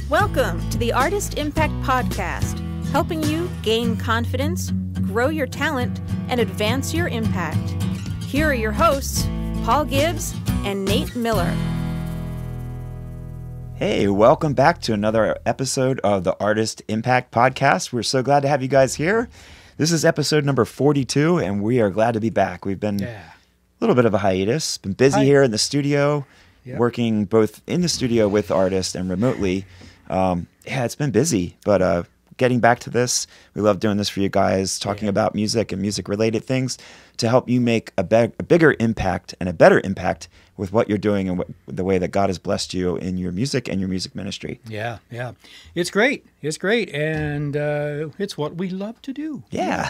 Welcome to the Artist Impact Podcast, helping you gain confidence, grow your talent, and advance your impact. Here are your hosts, Paul Gibbs and Nate Miller. Hey, welcome back to another episode of the Artist Impact Podcast. We're so glad to have you guys here. This is episode number 42, and we are glad to be back. We've been a little bit of a hiatus, been busy here in the studio, working both in the studio with artists and remotely. It's been busy, but getting back to this, we love doing this for you guys, talking about music and music-related things to help you make a bigger impact and a better impact with what you're doing and the way that God has blessed you in your music and your music ministry. Yeah. It's great. And it's what we love to do. Yeah.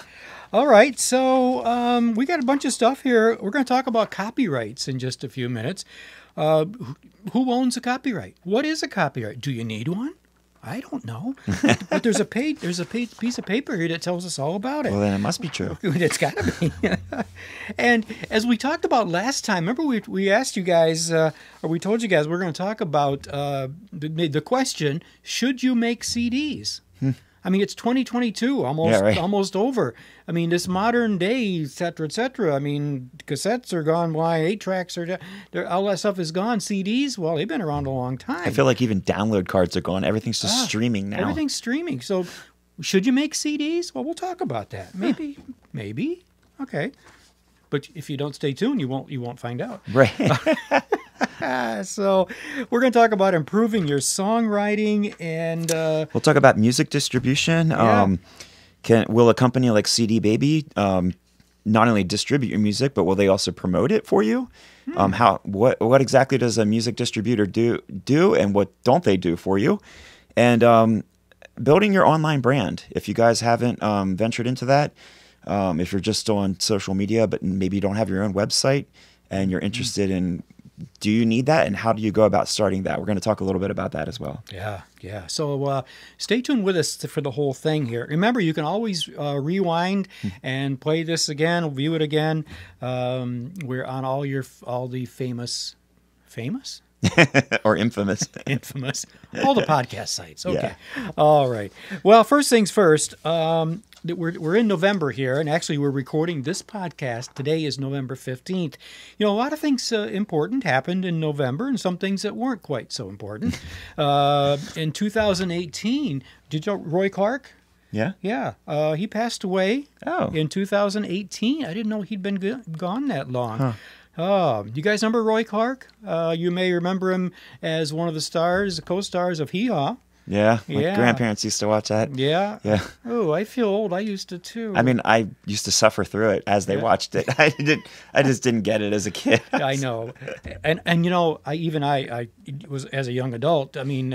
All right, so we got a bunch of stuff here. We're going to talk about copyrights in just a few minutes. Who owns a copyright? What is a copyright? Do you need one? I don't know. But there's a piece of paper here that tells us all about it. Well, then it must be true. It's got to be. And as we talked about last time, remember we asked you guys, or we told you guys we're going to talk about the question, should you make CDs? I mean, it's 2022, almost over. I mean, this modern day, et cetera. I mean, cassettes are gone by, 8-tracks all that stuff is gone. CDs, well, they've been around a long time. I feel like even download cards are gone. Everything's just streaming now. Everything's streaming. So should you make CDs? Well, we'll talk about that. Maybe. Okay. But if you don't stay tuned, you won't find out. Right. So we're going to talk about improving your songwriting, and we'll talk about music distribution. Will a company like CD Baby not only distribute your music, but will they also promote it for you? What exactly does a music distributor do, and what don't they do for you? And building your online brand. If you guys haven't ventured into that, if you're just still on social media, but maybe you don't have your own website, and you're interested in, do you need that, and how do you go about starting that? We're going to talk a little bit about that as well. Yeah. So stay tuned with us for the whole thing here. Remember, you can always rewind and play this again, view it again. We're on all the famous or infamous, all the podcast sites. Okay, yeah. All right. Well, first things first. We're in November here, and actually we're recording this podcast. Today is November 15th. You know, a lot of things important happened in November, and some things that weren't quite so important. In 2018, did you know Roy Clark? Yeah. Yeah. He passed away in 2018. I didn't know he'd been gone that long. Huh. Oh, you guys remember Roy Clark? You may remember him as one of the co-stars of Hee Haw. Yeah, my grandparents used to watch that. Yeah. Oh, I feel old. I used to too. I mean, I used to suffer through it as they watched it. I just didn't get it as a kid. I know, and you know, I was as a young adult. I mean,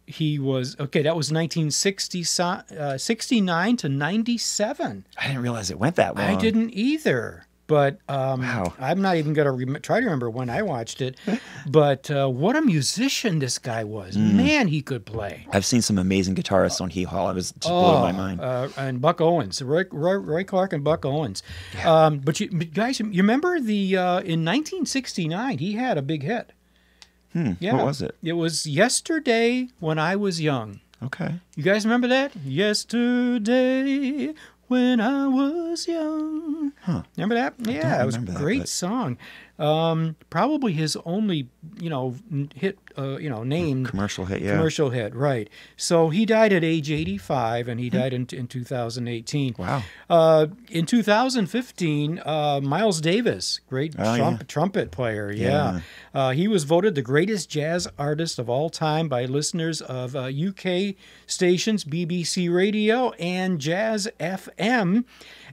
he was that was 1969 to 97. I didn't realize it went that long. I didn't either. But wow. I'm not even going to try to remember when I watched it. But what a musician this guy was. Man, he could play. I've seen some amazing guitarists on Hee Haw. I was just blowing my mind. And Buck Owens, Roy Clark and Buck Owens. Yeah. But guys, you remember in 1969, he had a big hit. Yeah. What was it? It was Yesterday When I Was Young. Okay. You guys remember that? Yesterday When I Was Young. Huh. Remember that? Yeah, it was a great song. Probably his only, hit, name. Commercial hit, yeah. Commercial hit, right. So he died at age 85, and he died in 2018. Wow. In 2015, Miles Davis, great trumpet player, he was voted the greatest jazz artist of all time by listeners of UK stations, BBC Radio, and Jazz FM.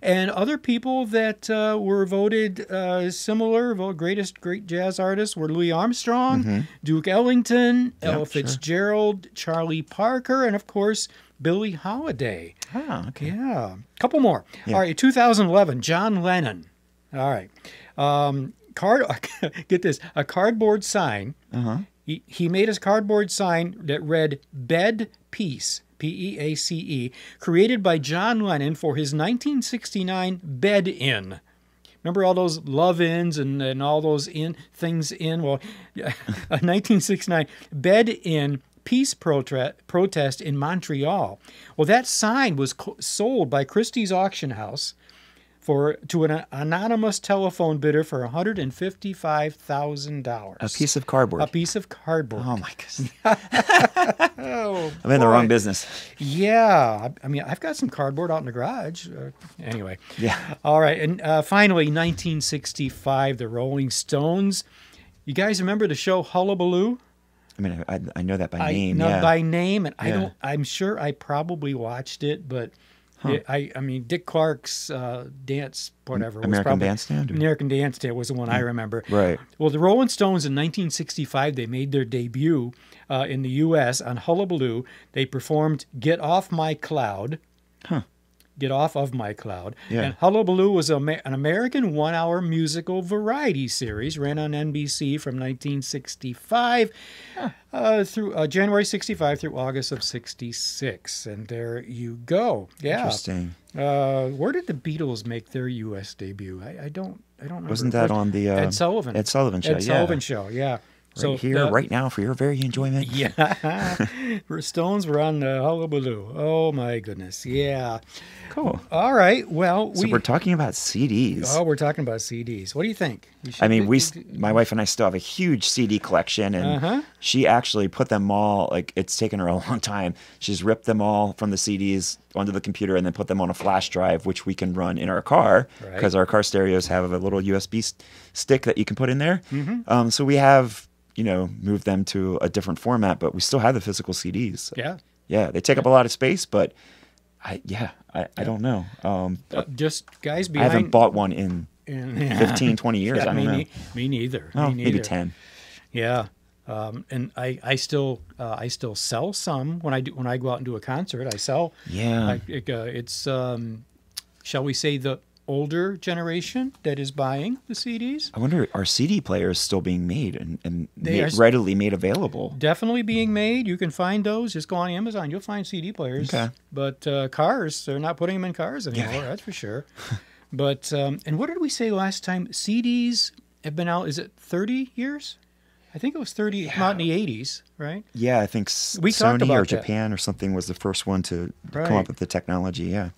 And other people that were voted similar, great jazz artists were Louis Armstrong, Duke Ellington, Ella Fitzgerald, Charlie Parker, and of course, Billie Holiday. Oh, okay. Yeah. A couple more. Yeah. All right, 2011, John Lennon. All right. Get this, a cardboard sign. He made his cardboard sign that read Bed Peace. Peace, created by John Lennon for his 1969 Bed-In. Remember all those love-ins and all those things in? Well, 1969, bed-in peace protest in Montreal. Well, that sign was sold by Christie's auction house to an anonymous telephone bidder for $155,000. A piece of cardboard. A piece of cardboard. Oh my goodness! I'm in the wrong business. Yeah, I mean, I've got some cardboard out in the garage. Anyway. Yeah. All right, and finally, 1965, the Rolling Stones. You guys remember the show Hullabaloo? I mean, I know that by name. No, yeah. by name, and Yeah. I'm sure I probably watched it, but. I mean, Dick Clark's dance, whatever. American Bandstand? American Bandstand was the one I remember. Right. Well, the Rolling Stones in 1965, they made their debut in the U.S. on Hullabaloo. They performed Get Off My Cloud. Get Off of My Cloud. Yeah. And Hullabaloo was an American one-hour musical variety series, ran on NBC from 1965 through January 65 through August of 66. And there you go. Yeah. Interesting. Where did the Beatles make their U.S. debut? I don't remember. Wasn't that on the Ed Sullivan? Ed Sullivan show? Ed Sullivan show, yeah. Right here, right now, for your very enjoyment. Yeah. Stones were on the Hullabaloo. Oh, my goodness. Yeah. Cool. All right. Well, So we're talking about CDs. Oh, we're talking about CDs. What do you think? I mean, my wife and I still have a huge CD collection, and she actually put them all, like, it's taken her a long time. She's ripped them all from the CDs onto the computer and then put them on a flash drive, which we can run in our car, because our car stereos have a little USB stick that you can put in there. So we have, moved them to a different format, but we still have the physical CDs. Yeah. Yeah, they take up a lot of space, but I don't know. Just guys I behind. haven't bought one in 15, 20 years. I don't know. Me neither. Oh, me neither. maybe 10. Yeah. And I still sell some when I go out and do a concert. I sell. Yeah. It's shall we say the older generation that is buying the CDs. I wonder, are CD players still being made and They are readily made available? Definitely being made. You can find those. Just go on Amazon. You'll find CD players. Okay. But cars, they're not putting them in cars anymore. That's for sure. But and what did we say last time? CDs have been out. Is it 30 years? I think it was 30. Yeah. Out in the 80s, right? Yeah, I think we talked Sony about or Japan or something was the first one to come up with the technology. Yeah.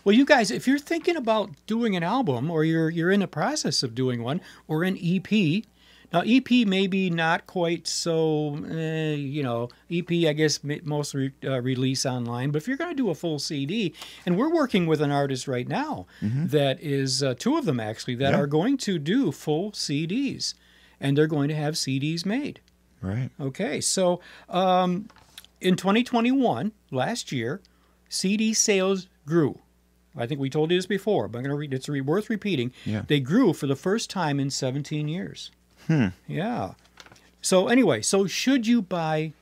Well, you guys, if you're thinking about doing an album, or you're in the process of doing one, or an EP. Now, EP maybe not quite so, EP, I guess, most release online. But if you're going to do a full CD, and we're working with an artist right now that is, two of them actually, that are going to do full CDs. And they're going to have CDs made. Right. Okay, so in 2021, last year, CD sales grew. I think we told you this before, but I'm going to read. It's worth repeating. Yeah. They grew for the first time in 17 years. Yeah. So anyway, should you have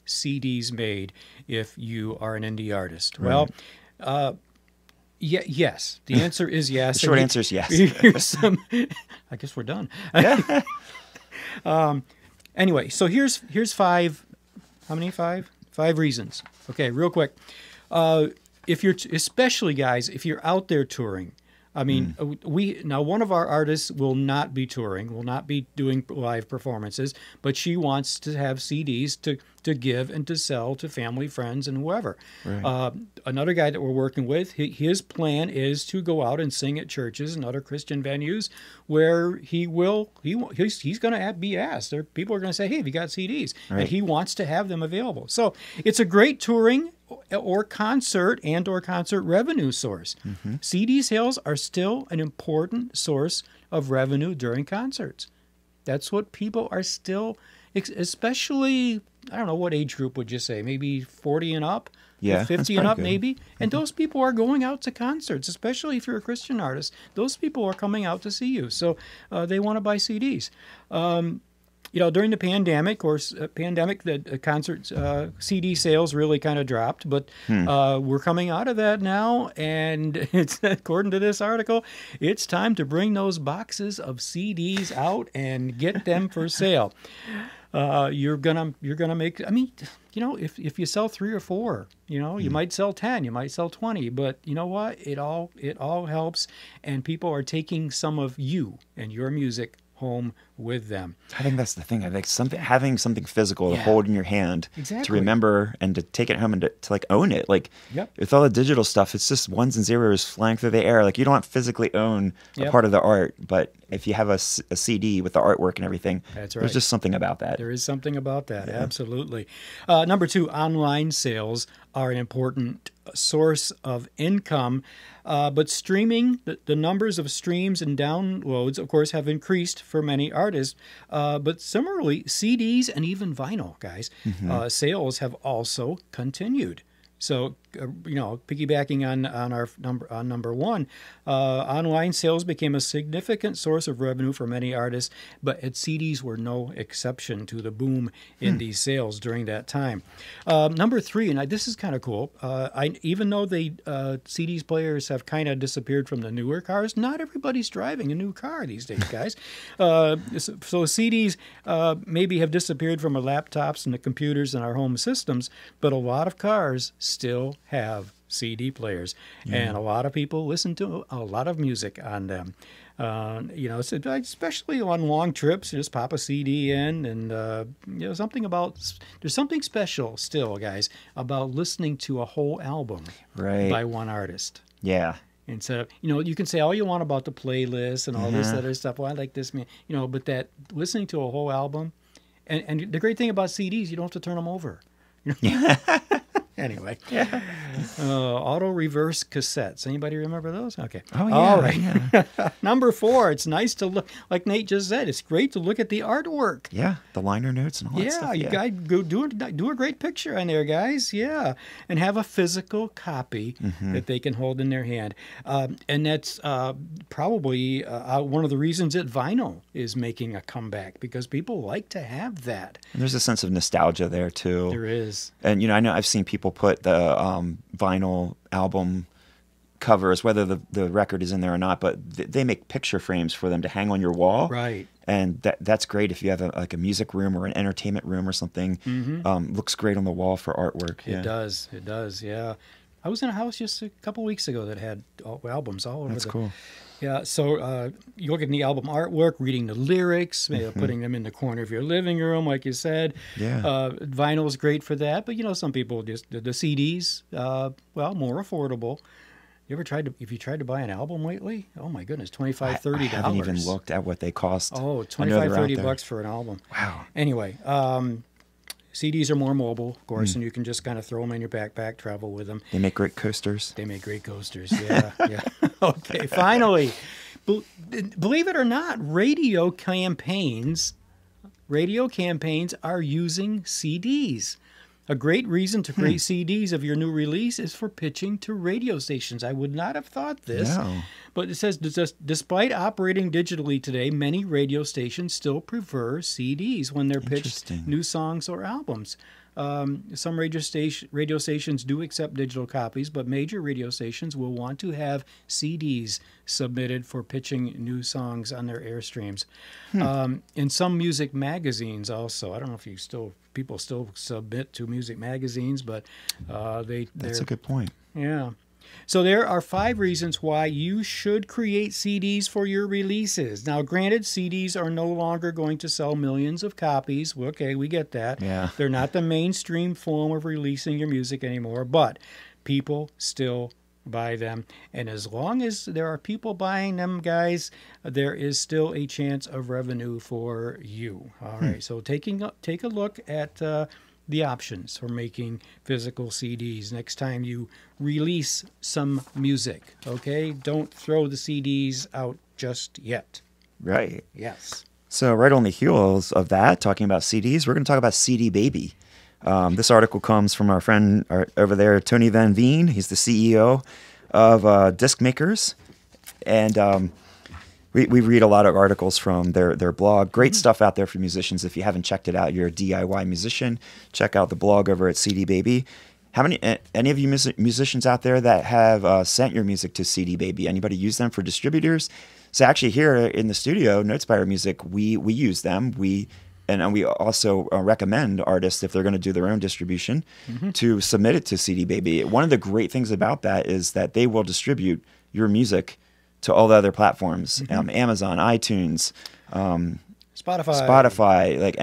CDs made if you are an indie artist? Right. Well, yes. The answer is yes. The short answer is yes. Here's some. I guess we're done. Anyway, so here's five. How many? Five reasons. Okay, real quick. If you're, especially guys, if you're out there touring, I mean, one of our artists will not be touring, will not be doing live performances, but she wants to have CDs to give and to sell to family, friends, and whoever. Right. Another guy that we're working with, his plan is to go out and sing at churches and other Christian venues where he's going to be asked. People are going to say, hey, have you got CDs? Right. And he wants to have them available. So it's a great touring or concert revenue source. CD sales are still an important source of revenue during concerts. That's what people are still, especially, I don't know, what age group would you say? Maybe 40 and up? Yeah, 50 and up, good. Maybe. And those people are going out to concerts, especially if you're a Christian artist. Those people are coming out to see you. So they want to buy CDs. during the pandemic, of course, the concert CD sales really kind of dropped, but we're coming out of that now, and it's according to this article, it's time to bring those boxes of CDs out and get them for sale. You're gonna make. I mean, if you sell 3 or 4, you might sell 10, you might sell 20, but you know what? It all helps, and people are taking some of you and your music home with them. I think that's the thing. I think having something physical to hold in your hand, to remember and to take it home and to like own it. Like with all the digital stuff, it's just ones and zeros flying through the air. Like you don't physically own a part of the art, but if you have a CD with the artwork and everything, there's just something about that. There is something about that. Absolutely. Number 2, online sales are an important source of income, but streaming, the numbers of streams and downloads, of course, have increased for many artists. But similarly, CDs and even vinyl, guys, sales have also continued. So, piggybacking on number 1, online sales became a significant source of revenue for many artists, but CDs were no exception to the boom in these sales during that time. Number 3, and this is kind of cool. Even though CDs players have kind of disappeared from the newer cars, not everybody's driving a new car these days, guys. So CDs maybe have disappeared from our laptops and the computers and our home systems, but a lot of cars still have CD players, and a lot of people listen to a lot of music on them. Especially on long trips, just pop a CD in, and there's something special still, guys, about listening to a whole album by one artist. Yeah. Instead of, you can say all you want about the playlist and all this other stuff. Well, I like this, but that listening to a whole album, and the great thing about CDs, you don't have to turn them over. Anyway, auto reverse cassettes. Anybody remember those? Okay. Oh, yeah. All right. Yeah. Number 4, it's nice to look, like Nate just said, it's great to look at the artwork. Yeah, the liner notes and all that stuff. You guys go do a great picture on there, guys. Yeah, and have a physical copy that they can hold in their hand. And that's probably one of the reasons that vinyl is making a comeback, because people like to have that. And there's a sense of nostalgia there, too. There is. And, I know I've seen people put the vinyl album covers, whether the record is in there or not, but they make picture frames for them to hang on your wall. Right. And that's great if you have a music room or an entertainment room or something. Looks great on the wall for artwork. It does, yeah. I was in a house just a couple weeks ago that had albums all over. That's cool. Yeah, so you look at the album artwork, reading the lyrics, putting them in the corner of your living room, like you said. Yeah. Vinyl is great for that, but some people just the CDs, more affordable. If you tried to buy an album lately? Oh my goodness, $25, $30. I haven't even looked at what they cost. Oh, $25, $30 for an album. Wow. Anyway, CDs are more mobile, of course, and you can just kind of throw them in your backpack, travel with them. They make great coasters. Yeah. Okay, finally, believe it or not, radio campaigns are using CDs. A great reason to create CDs of your new release is for pitching to radio stations. I would not have thought this. No. But it says, despite operating digitally today, many radio stations still prefer CDs when they're pitched new songs or albums. Some radio stations do accept digital copies, but major radio stations will want to have CDs submitted for pitching new songs on their airstreams. In some music magazines also, I don't know if people still submit to music magazines, but that's a good point. Yeah. So there are 5 reasons why you should create CDs for your releases. Now, granted, CDs are no longer going to sell millions of copies. Okay, we get that. Yeah. They're not the mainstream form of releasing your music anymore, but people still buy them. And as long as there are people buying them, guys, there is still a chance of revenue for you. All right, so take a look at the options for making physical CDs next time you release some music, okay? Don't throw the CDs out just yet. Right. Yes. So right on the heels of that, talking about CDs, we're going to talk about CD Baby. This article comes from our friend over there, Tony Van Veen. He's the CEO of Disc Makers. And We read a lot of articles from their blog. Great stuff out there for musicians. If you haven't checked it out, you're a DIY musician, check out the blog over at CD Baby. Any of you musicians out there that have sent your music to CD Baby? Anybody use them for distributors? So actually here in the studio, Notespire Music, we use them. We also recommend artists, if they're going to do their own distribution, to submit it to CD Baby. One of the great things about that is that they will distribute your music to all the other platforms, Amazon, iTunes, Spotify, like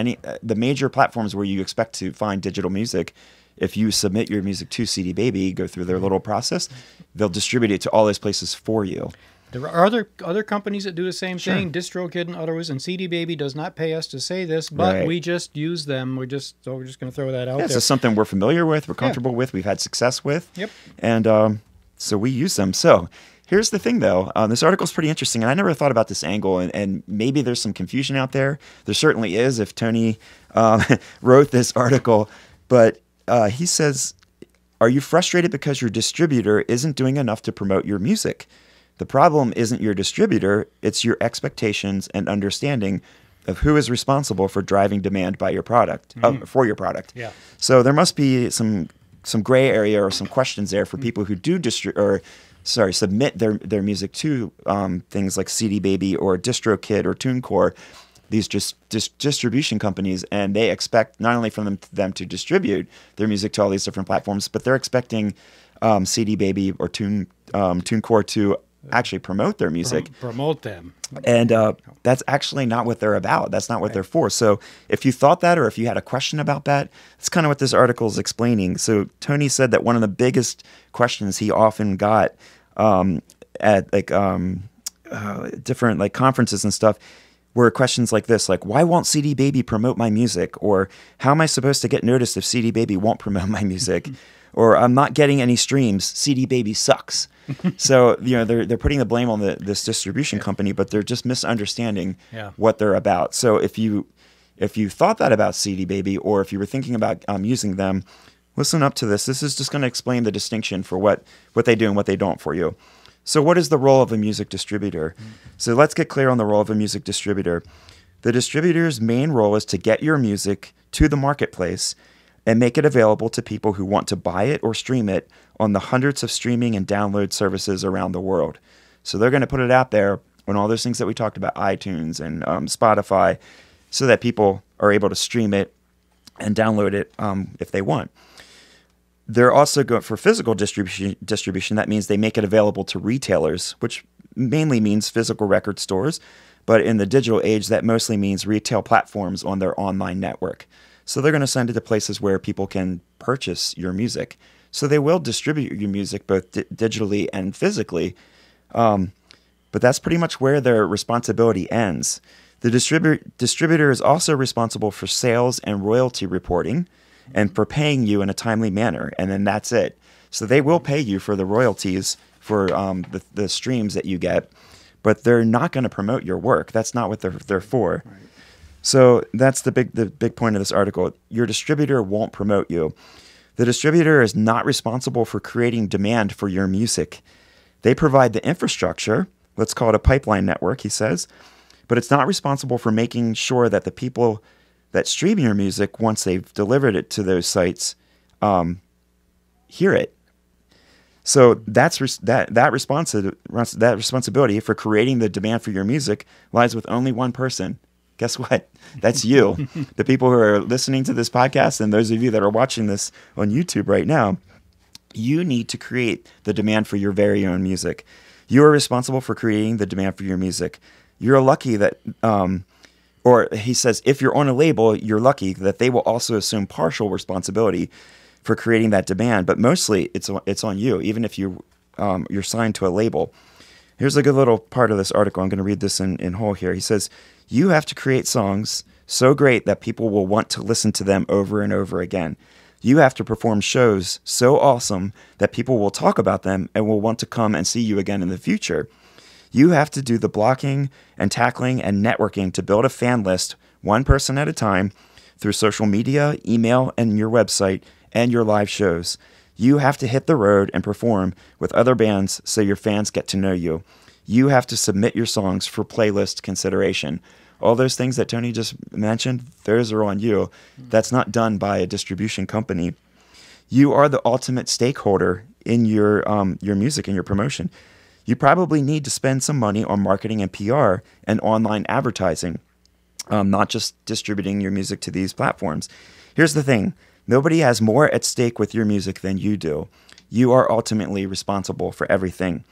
the major platforms where you expect to find digital music. If you submit your music to CD Baby, go through their little process, they'll distribute it to all those places for you. There are other companies that do the same thing, DistroKid and others, and CD Baby does not pay us to say this, but we just use them. We're just going to throw that out there. So something we're familiar with, we're comfortable with, we've had success with. Yep. And so we use them. So here's the thing, though. This article is pretty interesting, and I never thought about this angle, and maybe there's some confusion out there. There certainly is if Tony wrote this article. But he says, are you frustrated because your distributor isn't doing enough to promote your music? The problem isn't your distributor, it's your expectations and understanding of who is responsible for driving demand by your product, for your product. Yeah. So there must be some gray area or some questions there for people who do submit their music to things like CD Baby or DistroKid or TuneCore, these just distribution companies, and they expect not only from them to distribute their music to all these different platforms, but they're expecting CD Baby or TuneCore to actually promote their music. Promote them. And that's actually not what they're about. That's not what they're for. So if you thought that, or if you had a question about that, that's kind of what this article is explaining. So Tony said that one of the biggest questions he often got at different conferences and stuff were questions like this, like, why won't CD Baby promote my music? Or how am I supposed to get noticed if CD Baby won't promote my music? Or I'm not getting any streams, CD Baby sucks. So, they're putting the blame on this distribution company, but they're just misunderstanding what they're about. So if you thought that about CD Baby, or if you were thinking about using them, listen up to this. This is just going to explain the distinction for what they do and what they don't for you. So what is the role of a music distributor? So let's get clear on the role of a music distributor. The distributor's main role is to get your music to the marketplace and make it available to people who want to buy it or stream it on the hundreds of streaming and download services around the world. So they're going to put it out there on all those things that we talked about, iTunes and Spotify, so that people are able to stream it and download it if they want. They're also going for physical distribution. That means they make it available to retailers, which mainly means physical record stores. But in the digital age, that mostly means retail platforms on their online network. So they're going to send it to places where people can purchase your music. So they will distribute your music both digitally and physically. But that's pretty much where their responsibility ends. The distributor is also responsible for sales and royalty reporting and for paying you in a timely manner. And then that's it. So they will pay you for the royalties for the streams that you get, but they're not going to promote your work. That's not what they're for. Right. So that's the big point of this article. Your distributor won't promote you. The distributor is not responsible for creating demand for your music. They provide the infrastructure, let's call it a pipeline network, he says, but it's not responsible for making sure that the people that stream your music, once they've delivered it to those sites, hear it. So that responsibility for creating the demand for your music lies with only one person. Guess what? That's you. The people who are listening to this podcast and those of you that are watching this on YouTube right now, you need to create the demand for your very own music. You are responsible for creating the demand for your music. You're lucky that, or he says, if you're on a label, you're lucky that they will also assume partial responsibility for creating that demand. But mostly it's on you, even if you're signed to a label. Here's a good little part of this article. I'm going to read this in whole here. He says, you have to create songs so great that people will want to listen to them over and over again. You have to perform shows so awesome that people will talk about them and will want to come and see you again in the future. You have to do the blocking and tackling and networking to build a fan list, one person at a time, through social media, email, and your website, and your live shows. You have to hit the road and perform with other bands so your fans get to know you. you have to submit your songs for playlist consideration. All those things that Tony just mentioned, those are on you. That's not done by a distribution company. You are the ultimate stakeholder in your music and your promotion. You probably need to spend some money on marketing and PR and online advertising, not just distributing your music to these platforms. Here's the thing. Nobody has more at stake with your music than you do. You are ultimately responsible for everything.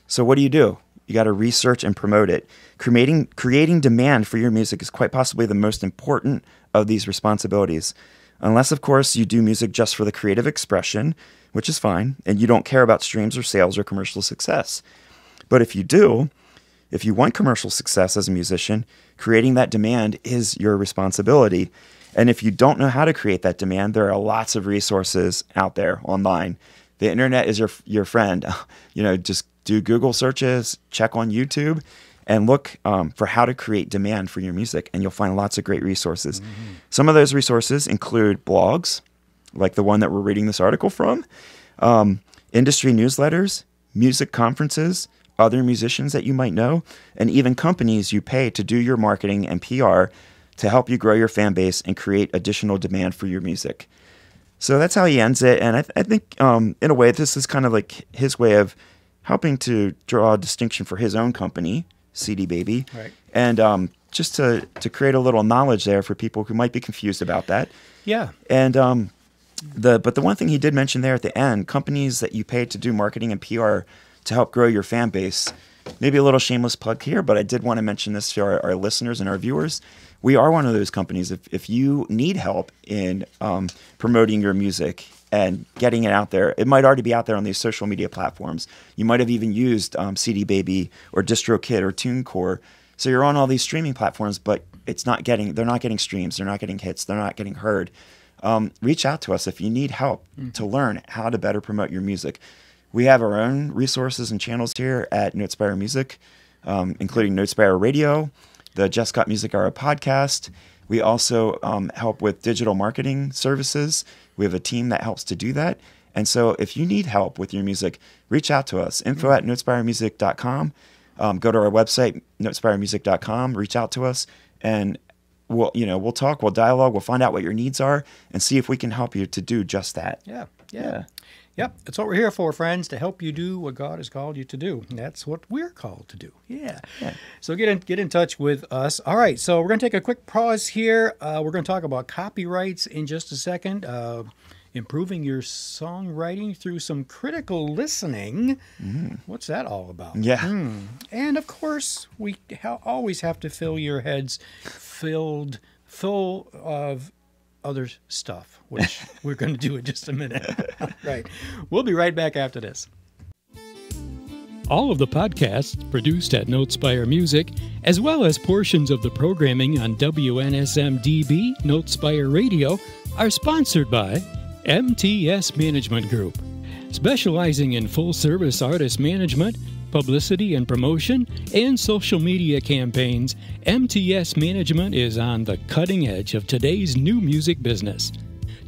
So what do? You got to research and promote it. Creating demand for your music is quite possibly the most important of these responsibilities. Unless, of course, you do music just for the creative expression, which is fine, and you don't care about streams or sales or commercial success. But if you want commercial success as a musician, creating that demand is your responsibility. And if you don't know how to create that demand, there are lots of resources out there online. The internet is your friend. Just do Google searches, check on YouTube, and look for how to create demand for your music, and you'll find lots of great resources. Mm-hmm. Some of those resources include blogs, like the one that we're reading this article from, industry newsletters, music conferences, other musicians that you might know, and even companies you pay to do your marketing and PR to help you grow your fan base and create additional demand for your music. So that's how he ends it. And I think, in a way, this is kind of like his way of helping to draw a distinction for his own company, CD Baby. Right. And just to create a little knowledge there for people who might be confused about that. Yeah. And but the one thing he did mention there at the end, companies that you pay to do marketing and PR to help grow your fan base. Maybe a little shameless plug here, but I did want to mention this to our listeners and our viewers. We are one of those companies. If you need help in promoting your music and getting it out there, it might already be out there on these social media platforms. You might have even used CD Baby or DistroKid or TuneCore. So you're on all these streaming platforms, but they're not getting streams, they're not getting hits, they're not getting heard. Reach out to us if you need help to learn how to better promote your music. We have our own resources and channels here at Notespire Music, including Notespire Radio, the Just Got Music Hour podcast. We also help with digital marketing services. We have a team that helps to do that. And so if you need help with your music, reach out to us. info@notespiremusic.com. Go to our website, notespiremusic.com, reach out to us, and we'll talk, we'll dialogue, we'll find out what your needs are and see if we can help you to do just that. Yeah. Yep, that's what we're here for, friends, to help you do what God has called you to do. And that's what we're called to do. Yeah. So get in touch with us. All right, so we're going to take a quick pause here. We're going to talk about copyrights in just a second. Improving your songwriting through some critical listening. What's that all about? Yeah. And, of course, we always have to fill your heads full of other stuff, which we're going to do in just a minute. Right. We'll be right back after this. All of the podcasts produced at Notespire Music, as well as portions of the programming on WNSM-DB Notespire Radio, are sponsored by MTS Management Group, specializing in full-service artist management, publicity and promotion, and social media campaigns. MTS Management is on the cutting edge of today's new music business.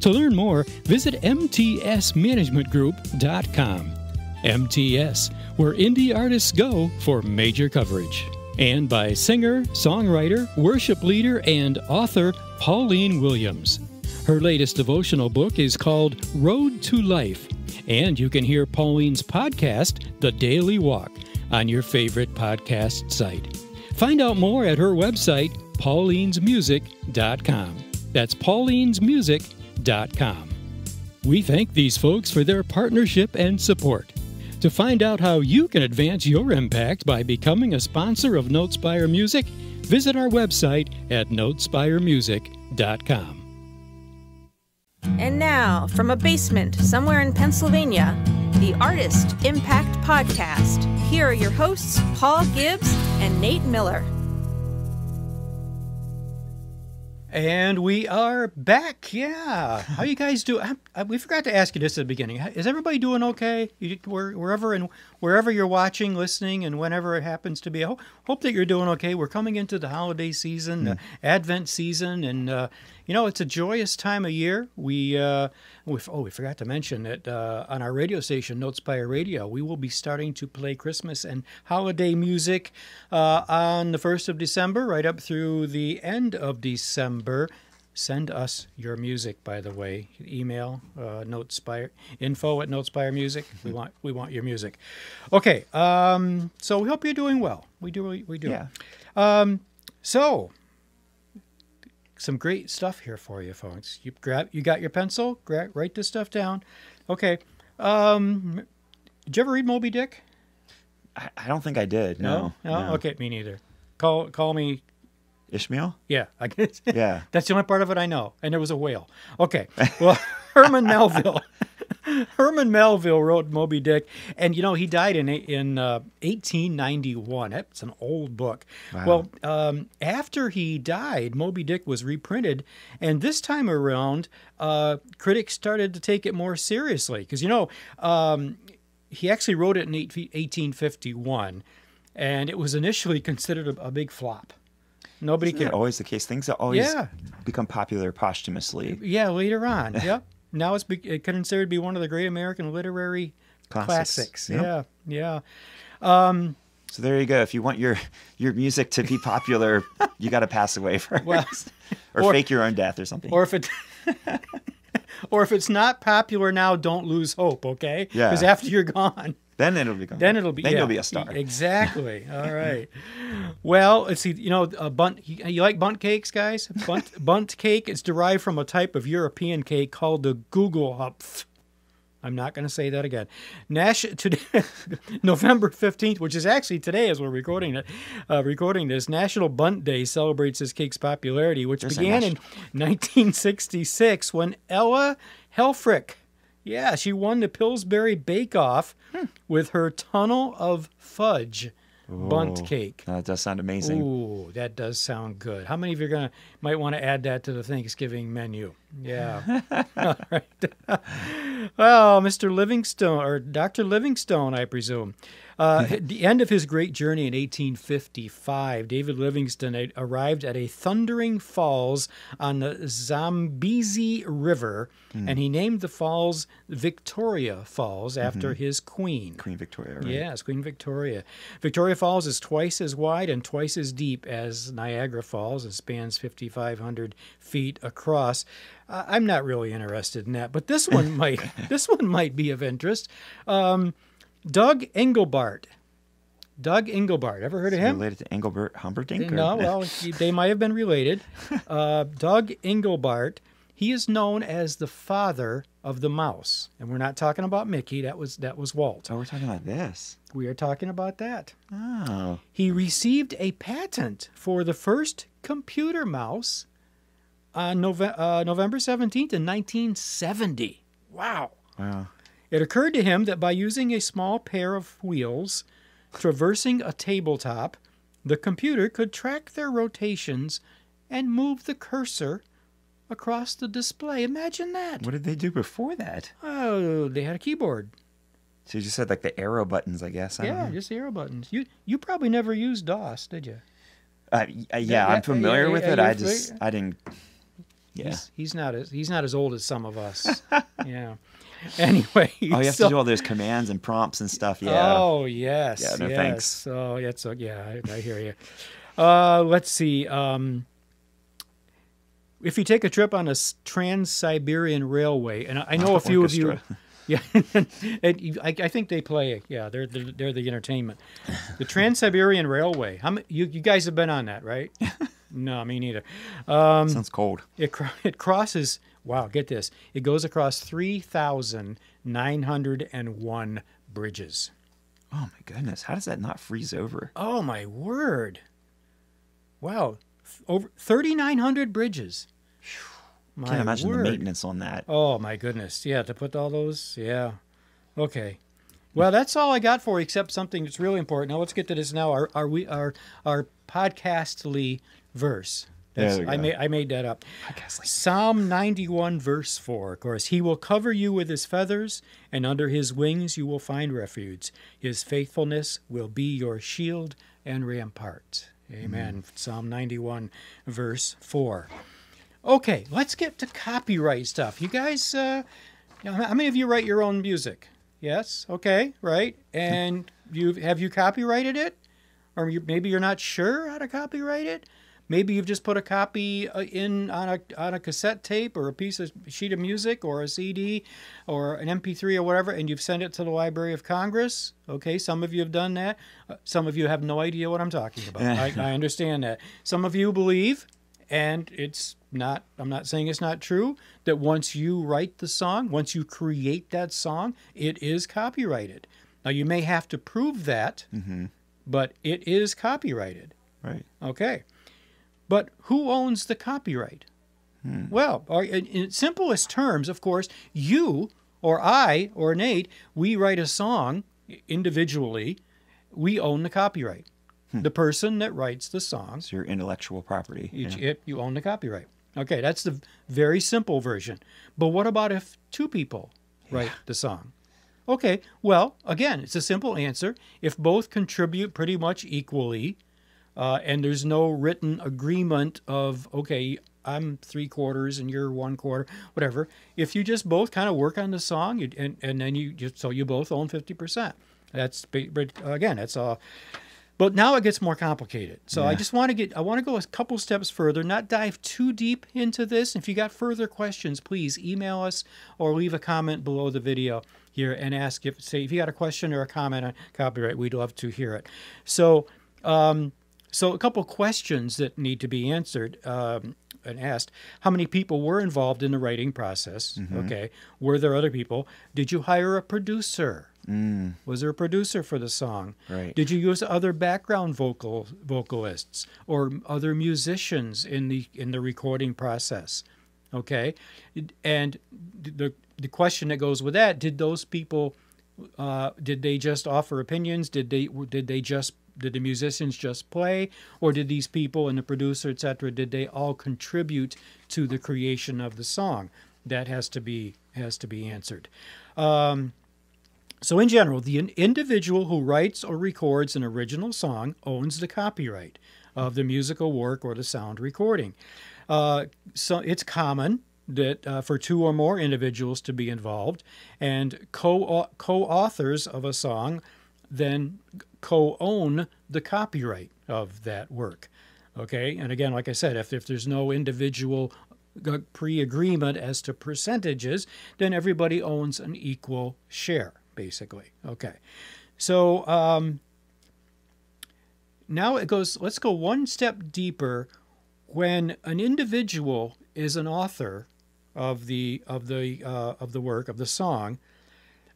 To learn more, visit mtsmanagementgroup.com. MTS, where indie artists go for major coverage. And by singer, songwriter, worship leader, and author Pauline Williams. Her latest devotional book is called Road to Life, and you can hear Pauline's podcast, The Daily Walk, on your favorite podcast site. Find out more at her website, paulinesmusic.com. That's paulinesmusic.com. We thank these folks for their partnership and support. To find out how you can advance your impact by becoming a sponsor of Notespire Music, visit our website at notespiremusic.com. And now, from a basement somewhere in Pennsylvania, the Artist Impact Podcast. Here are your hosts, Paul Gibbs and Nate Miller. And we are back. Yeah. How you guys doing? We forgot to ask you this at the beginning. Is everybody doing okay? Wherever you're watching, listening, and whenever it happens to be. I hope that you're doing okay. We're coming into the holiday season, Advent season, and it's a joyous time of year. We forgot to mention that on our radio station, Notespire Radio, we will be starting to play Christmas and holiday music on the 1st of December, right up through the end of December. Send us your music, by the way. Email info@Notespire Music. We want your music. Okay, so we hope you're doing well. We do. Yeah. So some great stuff here for you, folks. You got your pencil? Write this stuff down. Okay. Did you ever read Moby Dick? I don't think I did. No. Okay, me neither. Call me Ishmael? Yeah, I guess. Yeah. That's the only part of it I know. And there was a whale. Okay. Well, Herman Melville wrote Moby Dick, and he died in 1891. That's an old book. Wow. Well, after he died, Moby Dick was reprinted, and this time around, critics started to take it more seriously because he actually wrote it in 1851, and it was initially considered a big flop. Nobody cared. Always the case. Things that always become popular posthumously. Yeah, later on. Yep. Now it's considered to be one of the great American literary classics. Yep. Yeah. So there you go. If you want your music to be popular, you got to pass away first, or fake your own death or something. Or if it's not popular now, don't lose hope. Okay. Yeah. Because after you're gone. Then it'll be you'll be a star. Exactly. All right. Well, let's see. Bunt. You like bundt cakes, guys? Bundt cake is derived from a type of European cake called the Gugelhupf. I'm not going to say that again. Today, November 15th, which is actually today as we're recording this, National Bundt Day celebrates this cake's popularity, which began in 1966 when Ella Helfrich. Yeah, she won the Pillsbury Bake Off with her Tunnel of Fudge bundt cake. That does sound amazing. Ooh, that does sound good. How many of you might want to add that to the Thanksgiving menu? Yeah. All right. Well, Mr. Livingstone, or Dr. Livingstone, I presume. At the end of his great journey in 1855, David Livingstone arrived at a thundering falls on the Zambezi River, and he named the falls Victoria Falls after his queen. Queen Victoria, right? Yes, Queen Victoria. Victoria Falls is twice as wide and twice as deep as Niagara Falls. It spans 5,500 feet across. I'm not really interested in that, but this one might be of interest. Doug Engelbart. Ever heard of him? Related to Engelbert Humperdinck? No, well, they might have been related. Doug Engelbart, he is known as the father of the mouse. And we're not talking about Mickey, that was Walt. Oh, we're talking about this. We are talking about that. Oh. He received a patent for the first computer mouse on November 17th in 1970. Wow. It occurred to him that by using a small pair of wheels traversing a tabletop, the computer could track their rotations and move the cursor across the display. Imagine that. What did they do before that? Oh, they had a keyboard. So you just said like the arrow buttons, I guess. Yeah, just the arrow buttons. You probably never used DOS, did you? Yeah, I'm familiar with it. I didn't. Yeah. He's not as old as some of us. Yeah. Anyway. Oh, you have to do all those commands and prompts and stuff. Yeah. Oh, yes. Yeah, no thanks. Oh, I hear you. Let's see. If you take a trip on a Trans-Siberian Railway, and I know a few orchestra. of you. Yeah, I think they play. Yeah, they're the entertainment. The Trans-Siberian Railway. You guys have been on that, right? No, me neither. Sounds cold. It crosses. Wow, get this. It goes across 3,901 bridges. Oh my goodness! How does that not freeze over? Oh my word! Wow, over 3,900 bridges. Can't imagine the maintenance on that. Oh my goodness! Yeah, to put all those. Yeah. Okay. Well, that's all I got for you, except something that's really important. Now let's get to this. Now our podcastly verse. I made that up. Psalm 91, verse 4. Of course, he will cover you with his feathers, and under his wings you will find refuge. His faithfulness will be your shield and rampart. Amen. Psalm 91, verse 4. Okay, let's get to copyright stuff. You guys, how many of you write your own music? Yes. Okay. Right. And have you copyrighted it, or maybe you're not sure how to copyright it. Maybe you've just put a copy in on a cassette tape or a sheet of music or a CD or an MP3 or whatever, and you've sent it to the Library of Congress. Okay, some of you have done that. Some of you have no idea what I'm talking about. I understand that. Some of you believe, and I'm not saying it's not true, that once you write the song, once you create that song, it is copyrighted. Now, you may have to prove that, but it is copyrighted. Right. Okay. But who owns the copyright? Well, in simplest terms, of course, you or I or Nate, we write a song individually. We own the copyright. The person that writes the song. It's your intellectual property. You own the copyright. Okay, that's the very simple version. But what about if two people write the song? Okay, well, again, it's a simple answer. If both contribute pretty much equally, and there's no written agreement of, okay, I'm 3/4 and you're 1/4, whatever. If you just both kind of work on the song, and then you both own 50%. That's all. But now it gets more complicated. So I want to go a couple steps further, not dive too deep into this. If you got further questions, please email us or leave a comment below the video here and ask if you got a question or a comment on copyright. We'd love to hear it. So a couple questions that need to be answered and asked. How many people were involved in the writing process? Okay. Were there other people? Did you hire a producer? Was there a producer for the song? Right. Did you use other background vocalists or other musicians in the recording process? Okay. And the question that goes with that, did those people did they just offer opinions? Did the musicians just play, or did these people and the producer, etc., did they all contribute to the creation of the song? That has to be answered. So in general, the individual who writes or records an original song owns the copyright of the musical work or the sound recording. So it's common that for two or more individuals to be involved, and co-authors of a song then co-own the copyright of that work. Okay, and again, like I said, if there's no individual pre-agreement as to percentages, then everybody owns an equal share, basically. Okay, so now let's go one step deeper. When an individual is an author of the work of the song,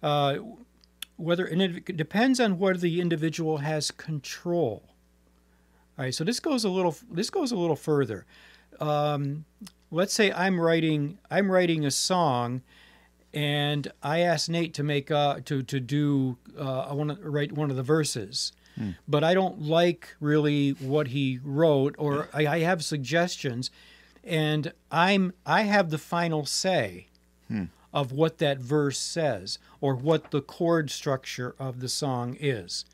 and it depends on whether the individual has control. All right, so this goes a little further. Let's say I'm writing a song, and I ask Nate to make I want to write one of the verses, but I don't like really what he wrote, or I have suggestions, and I have the final say of what that verse says or what the chord structure of the song is.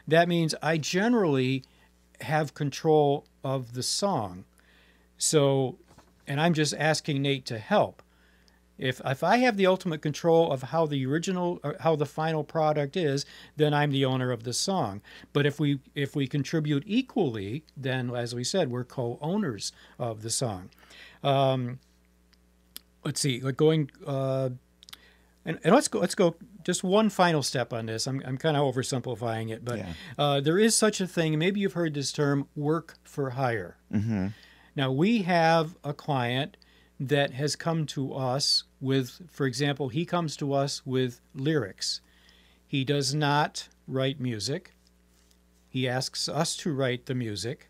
That means I generally have control of the song. So, and I'm just asking Nate to help. If I have the ultimate control of how the final product is, then I'm the owner of the song. But if we contribute equally, then, as we said, we're co-owners of the song. Let's see, and let's go just one final step on this. I'm kind of oversimplifying it, but there is such a thing. Maybe you've heard this term, work for hire. Now, we have a client that has come to us with, for example, he comes to us with lyrics. He does not write music. He asks us to write the music.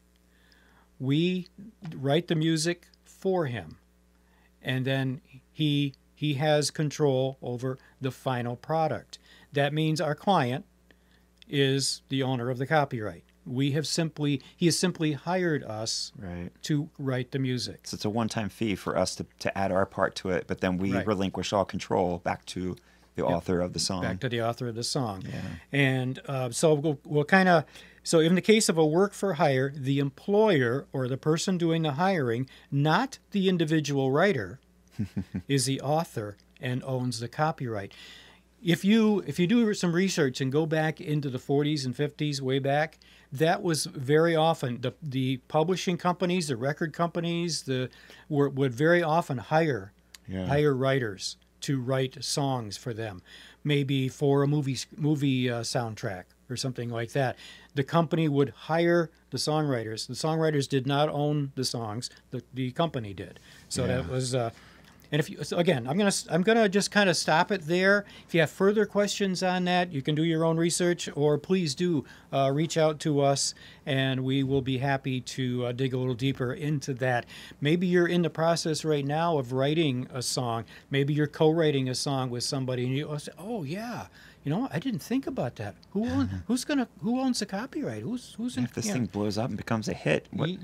We write the music for him. And then he has control over the final product. That means our client is the owner of the copyright. He has simply hired us to write the music. So it's a one-time fee for us to add our part to it, but then we relinquish all control back to the author of the song. Back to the author of the song. Yeah. And so we'll kind of So in the case of a work for hire, the employer or the person doing the hiring, not the individual writer, is the author and owns the copyright. If you do some research and go back into the 40s and 50s, way back, that was very often the publishing companies, the record companies, would very often hire writers to write songs for them, maybe for a movie soundtrack or something like that. The company would hire the songwriters. The songwriters did not own the songs; the company did. So that was. And if you, so again, I'm gonna just kind of stop it there. If you have further questions on that, you can do your own research, or please do reach out to us, and we will be happy to dig a little deeper into that. Maybe you're in the process right now of writing a song. Maybe you're co-writing a song with somebody, and you say, "Oh yeah, you know, I didn't think about that. Who owns the copyright? Who's if this thing blows up and becomes a hit? Who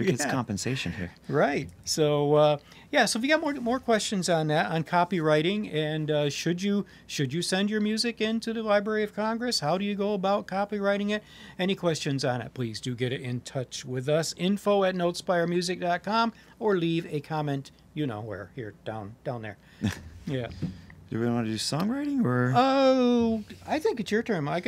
gets compensation here? Right. So so if you got more questions on that, on copywriting, and should you send your music into the Library of Congress? How do you go about copywriting it? Any questions on it, please do get in touch with us. info@notespiremusic.com, or leave a comment, you know where, here, down there. Yeah. Do we want to do songwriting, or? Oh, I think it's your turn. I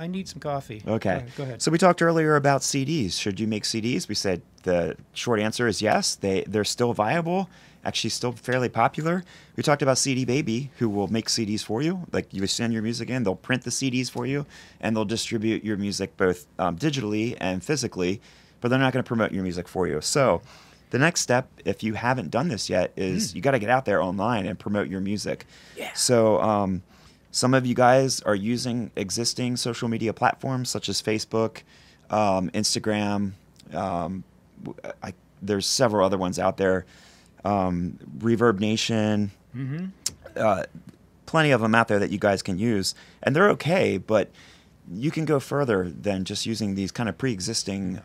need some coffee. Okay. Go ahead. So we talked earlier about CDs. Should you make CDs? We said the short answer is yes. They're still viable, actually still fairly popular. We talked about CD Baby, who will make CDs for you. Like, you send your music in, they'll print the CDs for you, and they'll distribute your music both digitally and physically, but they're not going to promote your music for you. So the next step, if you haven't done this yet, is you got to get out there online and promote your music. Yeah. So some of you guys are using existing social media platforms such as Facebook, Instagram. There's several other ones out there. Reverb Nation. Plenty of them out there that you guys can use. And they're okay, but you can go further than just using these kind of pre-existing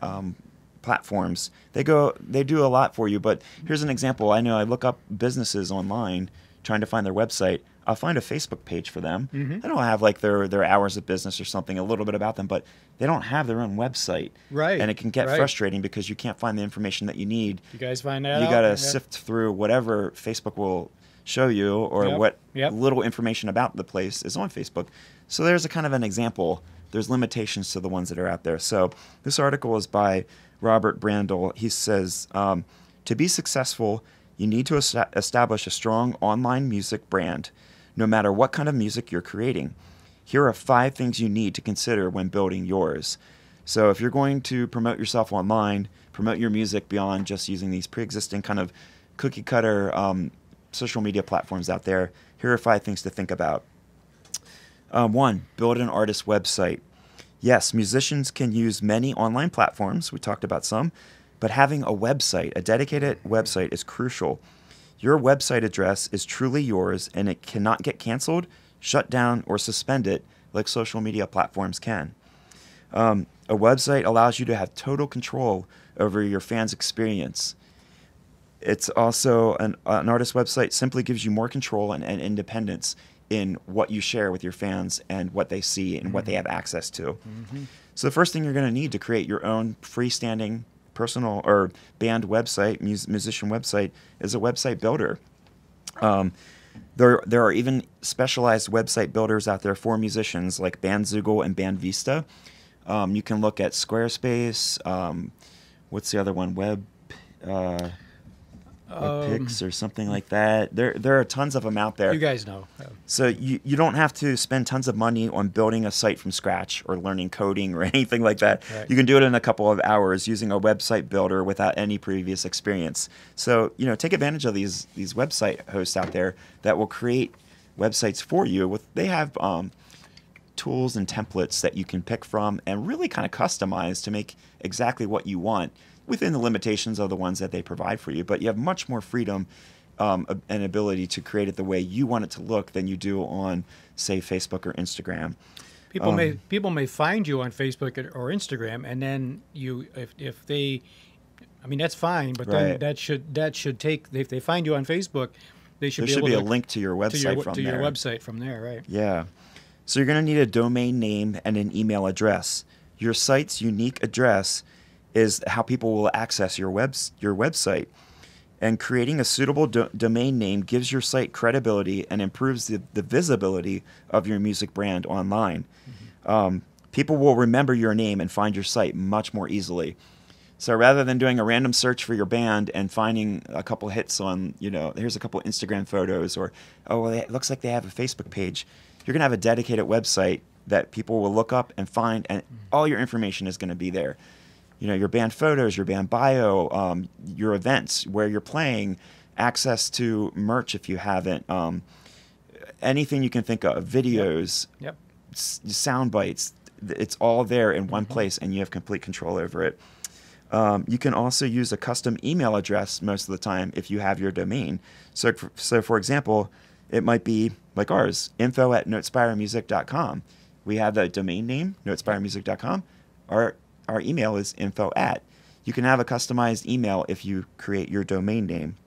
platforms. They do a lot for you, but here's an example. I know I look up businesses online trying to find their website. I'll find a Facebook page for them. They don't have like their hours of business or something, a little bit about them, but they don't have their own website. Right. And it can get frustrating because you can't find the information that you need. You guys find that out? You got to sift through whatever Facebook will show you, or what little information about the place is on Facebook. So there's a kind of an example. There's limitations to the ones that are out there. So this article is by Robert Brandel. He says, to be successful, you need to establish a strong online music brand, no matter what kind of music you're creating. Here are 5 things you need to consider when building yours. So if you're going to promote yourself online, promote your music beyond just using these pre-existing kind of cookie-cutter social media platforms out there, here are 5 things to think about. 1, build an artist website. Yes, musicians can use many online platforms. We talked about some. But having a website, a dedicated website, is crucial. Your website address is truly yours, and it cannot get canceled, shut down, or suspended like social media platforms can. A website allows you to have total control over your fans' experience. It's also an artist website simply gives you more control and independence in what you share with your fans and what they see and what they have access to. So the first thing you're going to need to create your own freestanding personal or band website, musician website, is a website builder. There are even specialized website builders out there for musicians like Bandzoogle and Bandvista. You can look at Squarespace. What's the other one? Webpix or something like that. There are tons of them out there. You guys know. So you don't have to spend tons of money on building a site from scratch or learning coding or anything like that. Right. You can do it in a couple of hours using a website builder without any previous experience. So, take advantage of these website hosts out there that will create websites for you. They have tools and templates that you can pick from and really kind of customize to make exactly what you want, within the limitations of the ones that they provide for you. But you have much more freedom and ability to create it the way you want it to look than you do on, say, Facebook or Instagram. People may find you on Facebook or Instagram, and then if they, that's fine. But then that should take, if they find you on Facebook, they should there should be a link to your website your website from there, right? Yeah. So you're going to need a domain name and an email address. Your site's unique address is how people will access your website. And creating a suitable domain name gives your site credibility and improves the visibility of your music brand online. Mm-hmm. People will remember your name and find your site much more easily. So rather than doing a random search for your band and finding a couple hits on, here's a couple Instagram photos, or, well, it looks like they have a Facebook page, you're going to have a dedicated website that people will look up and find, and all your information is going to be there. Your band photos, your band bio, your events, where you're playing, access to merch if you haven't, anything you can think of, videos, sound bites. It's all there in one place, and you have complete control over it. You can also use a custom email address most of the time if you have your domain. So for example, it might be like ours, info@notespiremusic.com. We have the domain name, notespiremusic.com. Our email is info@. You can have a customized email if you create your domain name.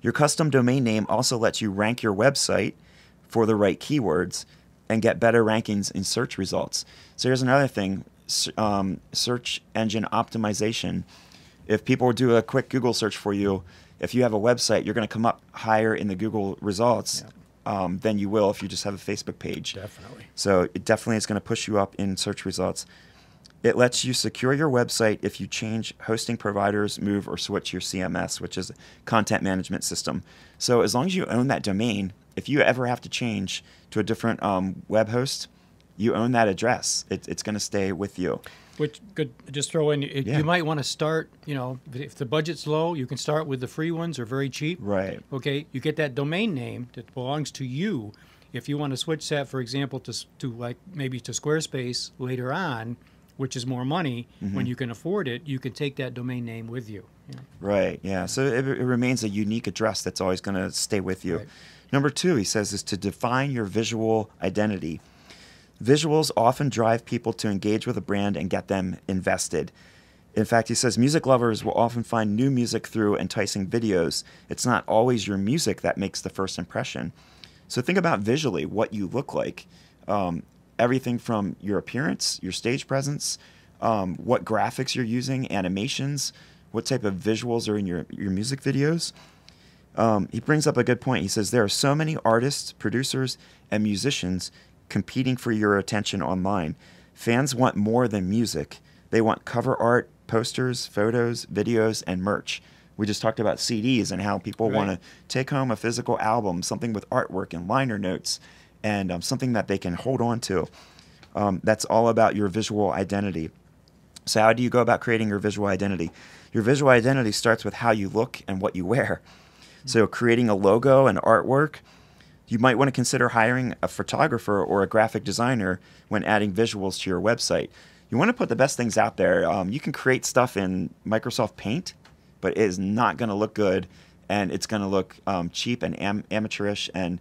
Your custom domain name also lets you rank your website for the right keywords and get better rankings in search results. So here's another thing, search engine optimization. If people do a quick Google search for you, if you have a website, you're going to come up higher in the Google results than you will if you just have a Facebook page. Definitely. So it definitely is going to push you up in search results. It lets you secure your website if you change hosting providers, move, or switch your CMS, which is a content management system. So as long as you own that domain, if you ever have to change to a different web host, you own that address. It's going to stay with you. Which could just throw in, you might want to start, if the budget's low, you can start with the free ones or very cheap. Right. Okay, you get that domain name that belongs to you. If you want to switch that, for example, to like maybe to Squarespace later on, which is more money, when you can afford it, you can take that domain name with you. Right, yeah. So it remains a unique address that's always going to stay with you. Right. Number 2, he says, is to define your visual identity. Visuals often drive people to engage with a brand and get them invested. In fact, he says music lovers will often find new music through enticing videos. It's not always your music that makes the first impression. So think about visually what you look like. Everything from your appearance, your stage presence, what graphics you're using, animations, what type of visuals are in your music videos. He brings up a good point. He says there are so many artists, producers, and musicians competing for your attention online. Fans want more than music. They want cover art, posters, photos, videos, and merch. We just talked about CDs and how people want to take home a physical album, something with artwork and liner notes, and something that they can hold on to. That's all about your visual identity. So how do you go about creating your visual identity? Your visual identity starts with how you look and what you wear. So creating a logo and artwork, you might want to consider hiring a photographer or a graphic designer when adding visuals to your website. You want to put the best things out there. You can create stuff in Microsoft Paint, but it is not going to look good, and it's going to look cheap and amateurish, and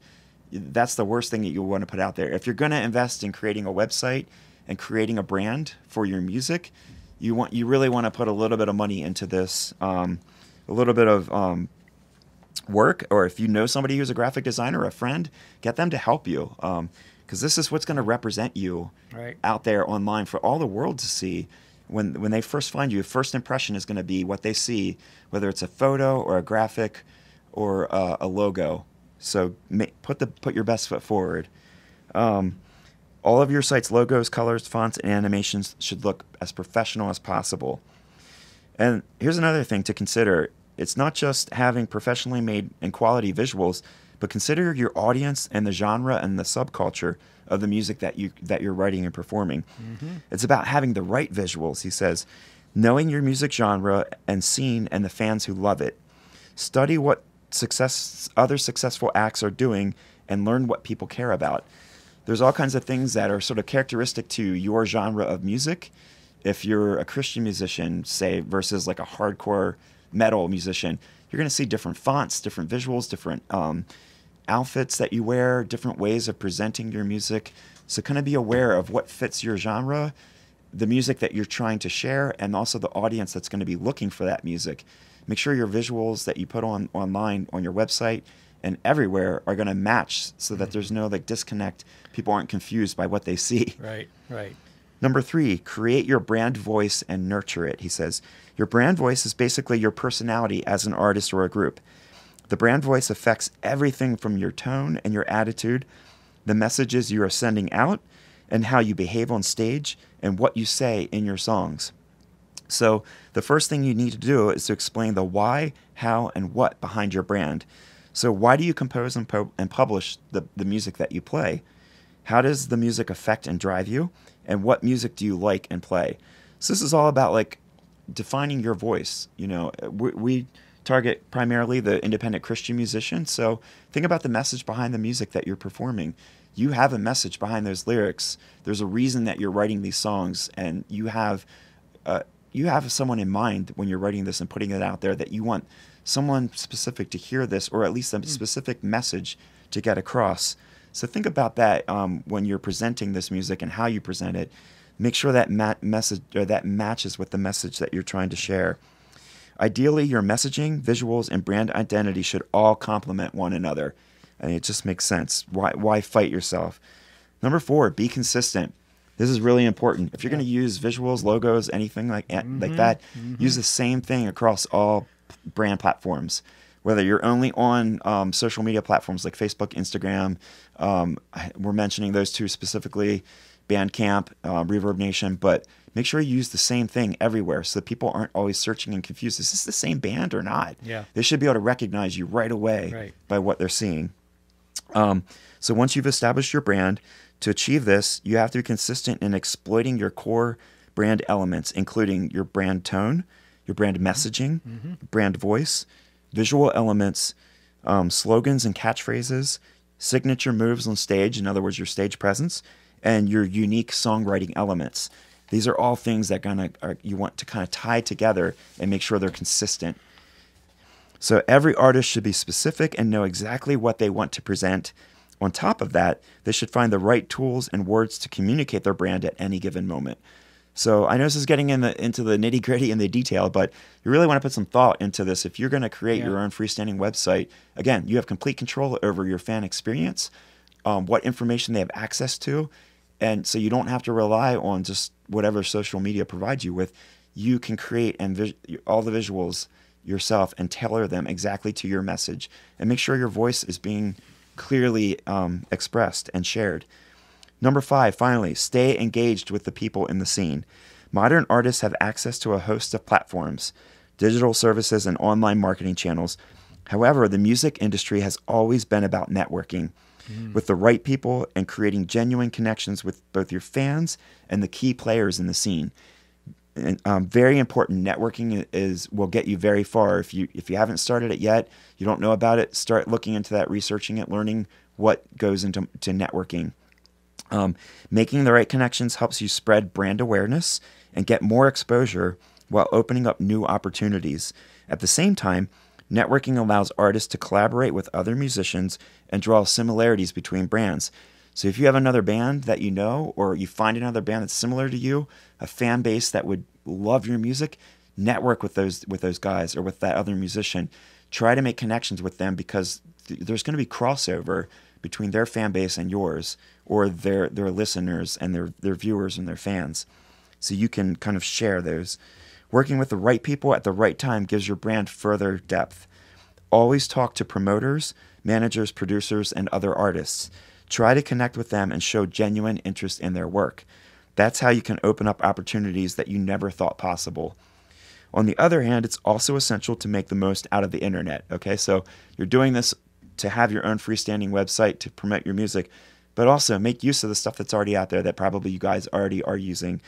that's the worst thing that you want to put out there. If you're going to invest in creating a website and creating a brand for your music, you really want to put a little bit of money into this, a little bit of work, or if you know somebody who's a graphic designer or a friend, get them to help you, because this is what's going to represent you out there online for all the world to see. When they first find you, first impression is going to be what they see, whether it's a photo or a graphic or a logo. So put your best foot forward. All of your site's logos, colors, fonts, and animations should look as professional as possible. And here's another thing to consider. It's not just having professionally made and quality visuals, but consider your audience and the genre and the subculture of the music that you're writing and performing. It's about having the right visuals, he says, knowing your music genre and scene and the fans who love it. Study what other successful acts are doing and learn what people care about. There's all kinds of things that are sort of characteristic to your genre of music. If you're a Christian musician, say, versus like a hardcore metal musician, you're going to see different fonts, different visuals, different outfits that you wear, different ways of presenting your music. So kind of be aware of what fits your genre, the music that you're trying to share, and also the audience that's going to be looking for that music. Make sure your visuals that you put online on your website and everywhere are going to match so that there's no like disconnect. People aren't confused by what they see. Right, right. Number 3, create your brand voice and nurture it. He says, your brand voice is basically your personality as an artist or a group. The brand voice affects everything from your tone and your attitude, the messages you are sending out, and how you behave on stage and what you say in your songs. So the first thing you need to do is to explain the why, how, and what behind your brand. So why do you compose and publish the music that you play? How does the music affect and drive you? And what music do you like and play? So this is all about like defining your voice. You know, we target primarily the independent Christian musician. So think about the message behind the music that you're performing. You have a message behind those lyrics. There's a reason that you're writing these songs, and you have someone in mind when you're writing this and putting it out there, that you want someone specific to hear this, or at least a specific message to get across. So think about that when you're presenting this music and how you present it. Make sure that message or that matches with the message that you're trying to share. Ideally, your messaging, visuals, and brand identity should all complement one another. And it just makes sense. Why fight yourself? Number 4, be consistent. This is really important. If you're going to use visuals, logos, anything like that, use the same thing across all brand platforms. Whether you're only on social media platforms like Facebook, Instagram, we're mentioning those 2 specifically, Bandcamp, Reverb Nation, but make sure you use the same thing everywhere so that people aren't always searching and confused. Is this the same band or not? Yeah. They should be able to recognize you right away by what they're seeing. So once you've established your brand, to achieve this, you have to be consistent in exploiting your core brand elements, including your brand tone, your brand messaging, brand voice, visual elements, slogans and catchphrases, signature moves on stage, in other words, your stage presence, and your unique songwriting elements. These are all things that you want to kind of tie together and make sure they're consistent. So every artist should be specific and know exactly what they want to present. On top of that, they should find the right tools and words to communicate their brand at any given moment. So I know this is getting into the nitty-gritty and the detail, but you really want to put some thought into this. If you're going to create your own freestanding website, again, you have complete control over your fan experience, what information they have access to, and so you don't have to rely on just whatever social media provides you with. You can create all the visuals yourself and tailor them exactly to your message, and make sure your voice is being clearly expressed and shared. Number 5, finally, stay engaged with the people in the scene. Modern artists have access to a host of platforms, digital services, and online marketing channels. However, the music industry has always been about networking with the right people and creating genuine connections with both your fans and the key players in the scene. And, very important. Networking will get you very far. If you haven't started it yet, you don't know about it, start looking into that, researching it, learning what goes into networking. Making the right connections helps you spread brand awareness and get more exposure while opening up new opportunities. At the same time, networking allows artists to collaborate with other musicians and draw similarities between brands. So if you have another band that you know, or you find another band that's similar to you, a fan base that would love your music, network with those guys or with that other musician. Try to make connections with them, because there's going to be crossover between their fan base and yours, or their listeners and their viewers and their fans. So you can kind of share those. Working with the right people at the right time gives your brand further depth. Always talk to promoters, managers, producers, and other artists. Try to connect with them and show genuine interest in their work. That's how you can open up opportunities that you never thought possible. On the other hand, it's also essential to make the most out of the internet. Okay, so you're doing this to have your own freestanding website to promote your music, but also make use of the stuff that's already out there that probably you guys already are using.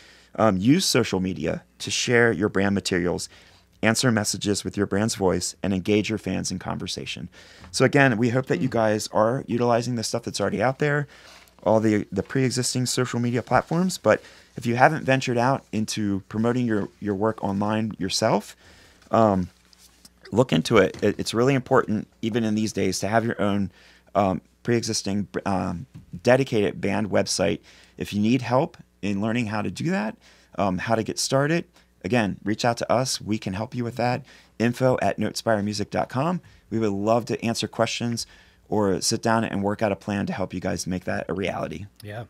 Use social media to share your brand materials, answer messages with your brand's voice, and engage your fans in conversation. So again, we hope that you guys are utilizing the stuff that's already out there, all the pre-existing social media platforms. But if you haven't ventured out into promoting your work online yourself, look into it. It's really important, even in these days, to have your own pre-existing dedicated band website. If you need help in learning how to do that, how to get started, again, reach out to us. We can help you with that. info@notespiremusic.com. We would love to answer questions. or sit down and work out a plan to help you guys make that a reality. Yeah.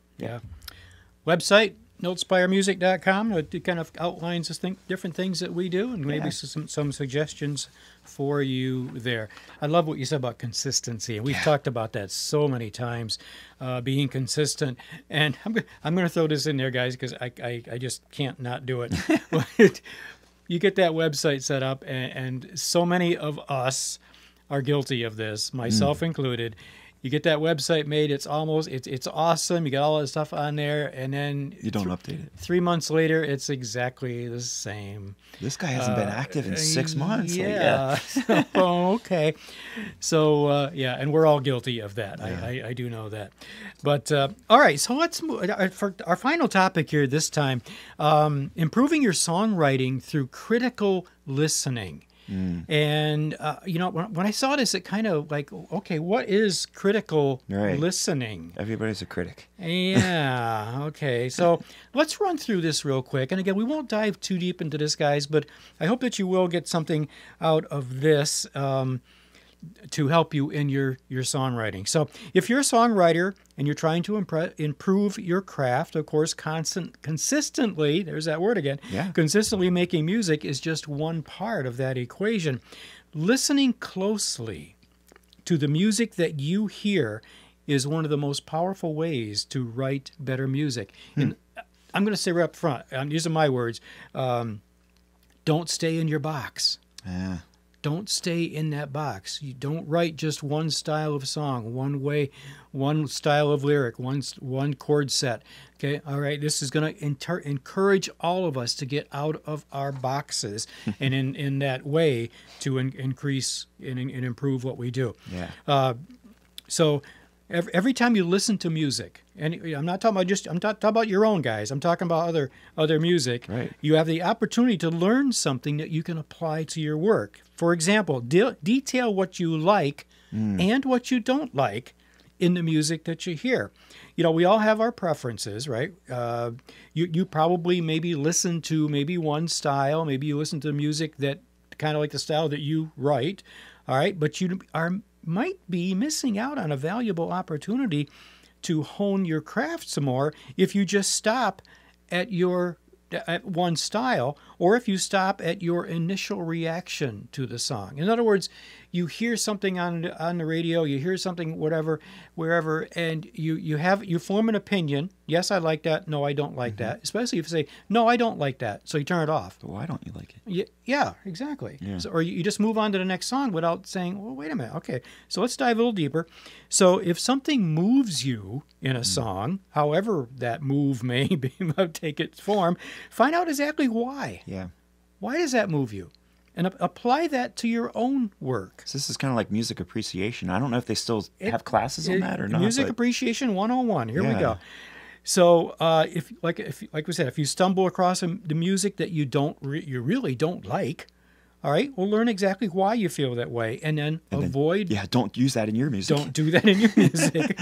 Website, notespiremusic.com. It kind of outlines different things that we do, and maybe some suggestions for you there. I love what you said about consistency, and we've talked about that so many times, being consistent. And I'm going to throw this in there, guys, because I just can't not do it. You get that website set up, and so many of us are guilty of this, myself included. You get that website made, it's awesome. You got all that stuff on there, and then you don't update it. 3 months later, it's exactly the same. This guy hasn't been active in 6 months. Yeah. Okay. So, and we're all guilty of that. Yeah. I do know that. But, all right, so let's move. For our final topic here this time, improving your songwriting through critical listening. And, when I saw this, it kind of like, okay, what is critical listening? Everybody's a critic. Yeah. Okay. So let's run through this real quick. And again, we won't dive too deep into this, guys, but I hope that you will get something out of this to help you in your songwriting. So if you're a songwriter and you're trying to improve your craft, of course, consistently, there's that word again, consistently making music is just one part of that equation. Listening closely to the music that you hear is one of the most powerful ways to write better music. And I'm going to say right up front, I'm using my words, don't stay in your box. Yeah. Don't stay in that box. You don't write just one style of song, one way, one style of lyric, one chord set. Okay, all right. This is going to encourage all of us to get out of our boxes, and in that way to increase and improve what we do. Yeah. So every time you listen to music, and I'm not talking about your own, guys. I'm talking about other music. Right. You have the opportunity to learn something that you can apply to your work. For example, detail what you like and what you don't like in the music that you hear. We all have our preferences, right? You probably maybe listen to maybe one style. Maybe you listen to music that kind of like the style that you write. All right, but you might be missing out on a valuable opportunity to hone your craft some more if you just stop at one style, or if you stop at your initial reaction to the song. In other words, you hear something on the radio, you hear something wherever, and you form an opinion. Yes, I like that. No, I don't like that. Especially if you say, no, I don't like that. So you turn it off. But why don't you like it? Yeah, exactly. Yeah. So, or you just move on to the next song without saying, well, wait a minute. Okay, so let's dive a little deeper. So if something moves you in a song, however that move may take its form, find out exactly why. Yeah. Why does that move you? And apply that to your own work. So this is kind of like music appreciation. I don't know if they still have classes on that or not. Music Appreciation 101. Here we go. So if we said, if you stumble across the music that you really don't like, all right, well, learn exactly why you feel that way, and then avoid. Don't use that in your music. Don't do that in your music.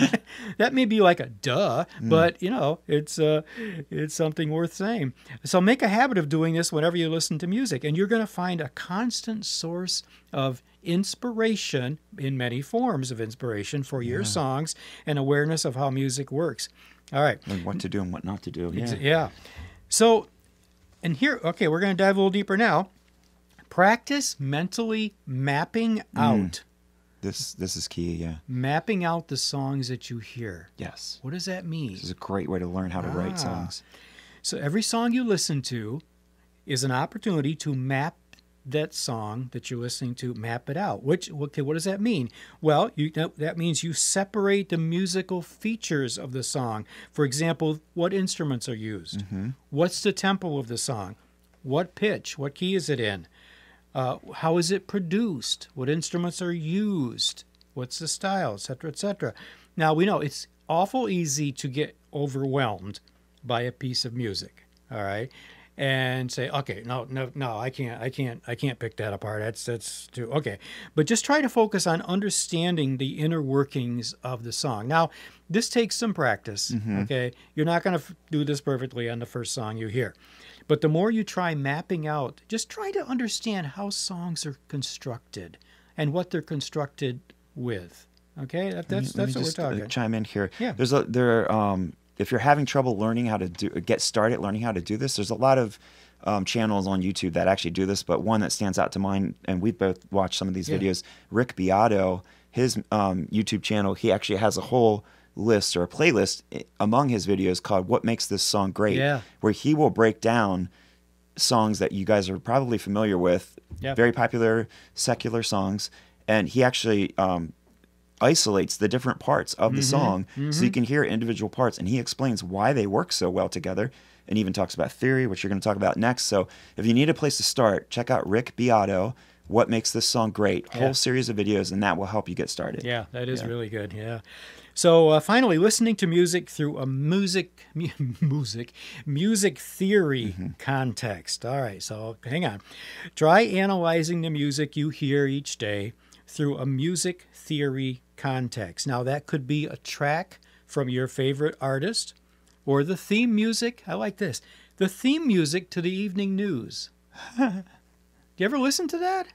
That may be like a duh, but it's something worth saying. So make a habit of doing this whenever you listen to music, and you're going to find a constant source of inspiration, in many forms of inspiration, for your songs, and awareness of how music works. All right. And what to do and what not to do. Yeah. So, and here, okay, we're going to dive a little deeper now. Practice mentally mapping out. This is key, yeah. Mapping out the songs that you hear. Yes. What does that mean? This is a great way to learn how to write songs. So every song you listen to is an opportunity to map that song that you're listening to, map it out. What does that mean? Well, that means you separate the musical features of the song. For example, what instruments are used? What's the tempo of the song? What pitch? What key is it in? How is it produced? What instruments are used? What's the style, et cetera, et cetera. Now, we know it's awful easy to get overwhelmed by a piece of music, all right? And say, okay, no, I can't pick that apart. That's too, okay. But just try to focus on understanding the inner workings of the song. Now, this takes some practice, okay? You're not going to do this perfectly on the first song you hear. But the more you try mapping out, just try to understand how songs are constructed and what they're constructed with. Okay, that's what we're talking. Chime in here. Yeah. If you're having trouble learning how to get started learning how to do this, there's a lot of channels on YouTube that actually do this, but one that stands out to mind, and we both watched some of these videos, Rick Beato, his YouTube channel, he actually has a whole list or a playlist among his videos called What Makes This Song Great, where he will break down songs that you guys are probably familiar with, very popular secular songs, and he actually isolates the different parts of the song so you can hear individual parts, and he explains why they work so well together, and even talks about theory, which you're going to talk about next. So if you need a place to start, check out Rick Beato, What Makes This Song Great, whole series of videos, and that will help you get started. Yeah, that is really good. Yeah. So finally, listening to music through a music theory context. All right, so hang on. Try analyzing the music you hear each day through a music theory context. Now, that could be a track from your favorite artist or the theme music. I like this. The theme music to the evening news. Do you ever listen to that?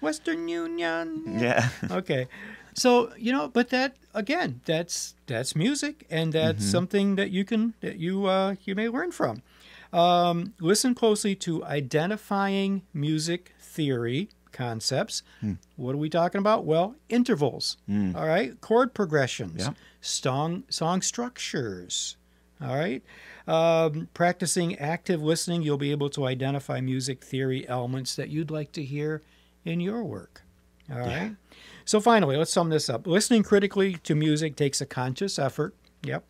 Western Union. Yeah. Okay. So, but that, again, that's music, and that's something that you may learn from. Listen closely to identifying music theory concepts. What are we talking about? Well, intervals. All right. Chord progressions. Song structures. All right. Practicing active listening, you'll be able to identify music theory elements that you'd like to hear in your work. All right. So finally, let's sum this up. Listening critically to music takes a conscious effort. Yep.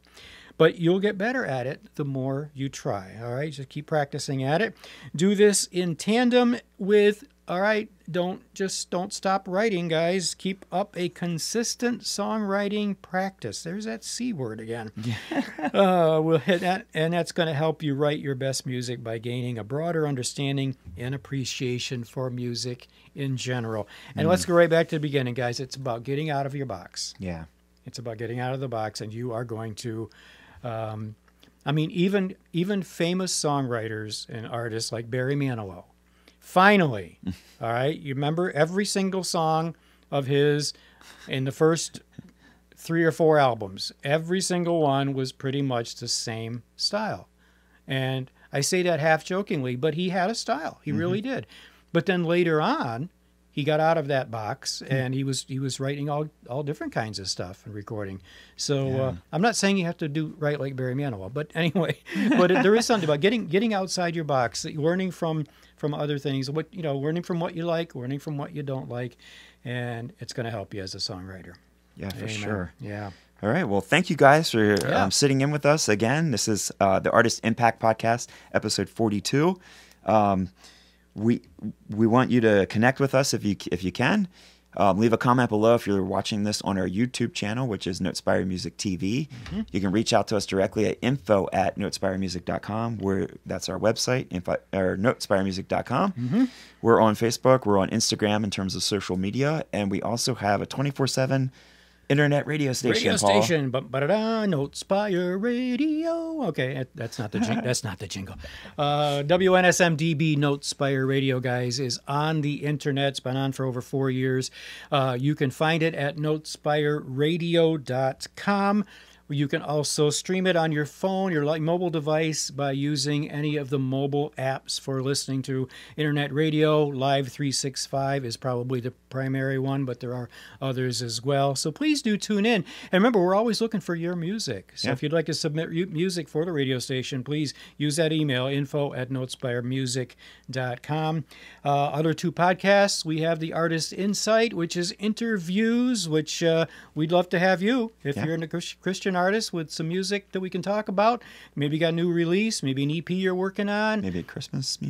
But you'll get better at it the more you try. All right. Just keep practicing at it. Do this in tandem with, all right, don't stop writing, guys. Keep up a consistent songwriting practice. There's that C word again. We'll hit that, and that's going to help you write your best music by gaining a broader understanding and appreciation for music in general. And let's go right back to the beginning, guys. It's about getting out of your box. Yeah. It's about getting out of the box, and you are going to, even famous songwriters and artists like Barry Manilow. Finally, all right, you remember every single song of his in the first 3 or 4 albums, every single one was pretty much the same style. And I say that half jokingly, but he had a style. He really did. But then later on, he got out of that box, and he was writing all different kinds of stuff and recording. So I'm not saying you have to write like Barry Manilow, but anyway, there is something about getting outside your box, learning from other things, learning from what you like, learning from what you don't like, and it's going to help you as a songwriter. Yeah, for sure. Yeah. All right. Well, thank you guys for sitting in with us again. This is the Artist Impact Podcast, episode 42. We want you to connect with us if you can. Leave a comment below if you're watching this on our YouTube channel, which is Notespire Music TV. You can reach out to us directly at info@notespiremusic.com, where that's our website, notespiremusic.com. We're on Facebook. We're on Instagram in terms of social media. And we also have a 24/7 internet radio station, Paul. Notespire Radio. Okay, that's not the jingle. That's not the jingle. WNSMDB Notespire Radio, guys, is on the internet. It's been on for over 4 years. You can find it at notespireradio.com. You can also stream it on your phone, your mobile device, by using any of the mobile apps for listening to internet radio. Live 365 is probably the primary one, but there are others as well. So please do tune in. And remember, we're always looking for your music. So if you'd like to submit music for the radio station, please use that email, info@notespiremusic.com. Other 2 podcasts, we have the Artist Insight, which is interviews, which we'd love to have you. If you're a Christian artist with some music that we can talk about, maybe you got a new release, maybe an EP you're working on, maybe Christmas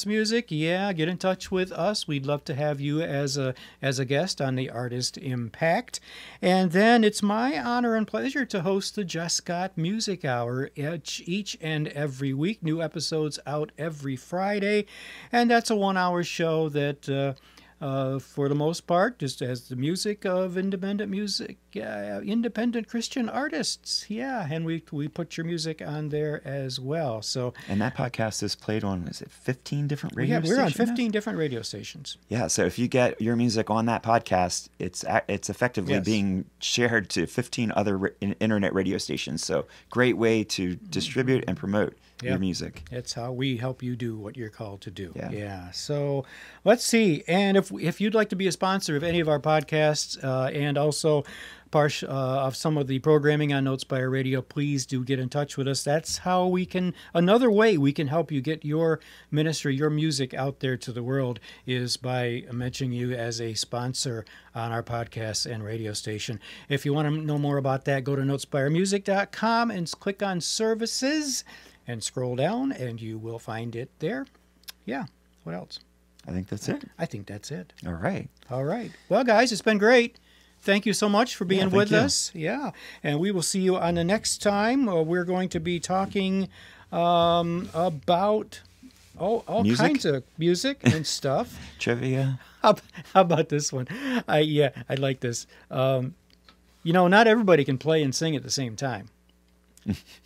music, get in touch with us. We'd love to have you as a guest on the Artist Impact. And then it's my honor and pleasure to host the Just Scott Music Hour each and every week. New episodes out every Friday, and that's a 1-hour show that for the most part just has the music of independent music independent Christian artists. Yeah, and we put your music on there as well. So, and that podcast is played on, is it 15 different radio stations? We're on 15 different radio stations. Yeah, so if you get your music on that podcast, it's effectively being shared to 15 other internet radio stations. So great way to distribute and promote your music. It's how we help you do what you're called to do. Yeah. So let's see. And if you'd like to be a sponsor of any of our podcasts and also part of some of the programming on Notespire Radio, please do get in touch with us. That's how another way we can help you get your ministry, your music out there to the world, is by mentioning you as a sponsor on our podcast and radio station. If you want to know more about that, go to notespiremusic.com and click on services and scroll down and you will find it there. Yeah. What else? I think that's it. I think that's it. All right. Well, guys, it's been great. Thank you so much for being with us. Yeah. And we will see you on the next time. We're going to be talking about all kinds of music and stuff. Trivia. How about this one? I like this. Not everybody can play and sing at the same time,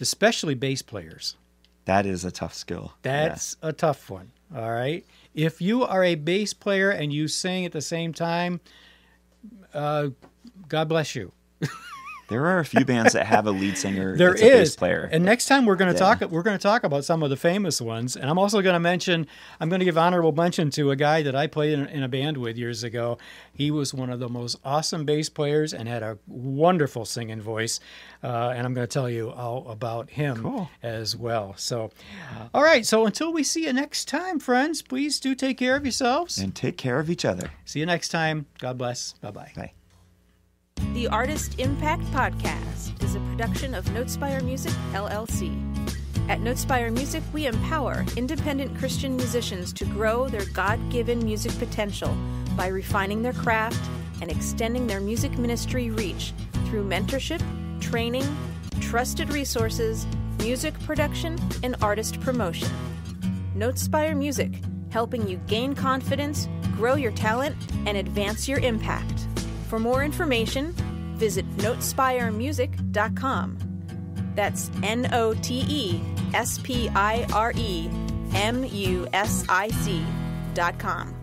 especially bass players. That is a tough skill. That's a tough one. All right. If you are a bass player and you sing at the same time, God bless you. There are a few bands that have a lead singer that's a bass player. And next time we're going to talk about some of the famous ones. And I'm also going to give honorable mention to a guy that I played in a band with years ago. He was one of the most awesome bass players and had a wonderful singing voice. And I'm going to tell you all about him as well. So, all right. So until we see you next time, friends, please do take care of yourselves. And take care of each other. See you next time. God bless. Bye-bye. Bye. The Artist Impact Podcast is a production of Notespire Music, LLC. At Notespire Music, we empower independent Christian musicians to grow their God-given music potential by refining their craft and extending their music ministry reach through mentorship, training, trusted resources, music production, and artist promotion. Notespire Music, helping you gain confidence, grow your talent, and advance your impact. For more information, visit notespiremusic.com. That's NOTESPIREMUSIC.com.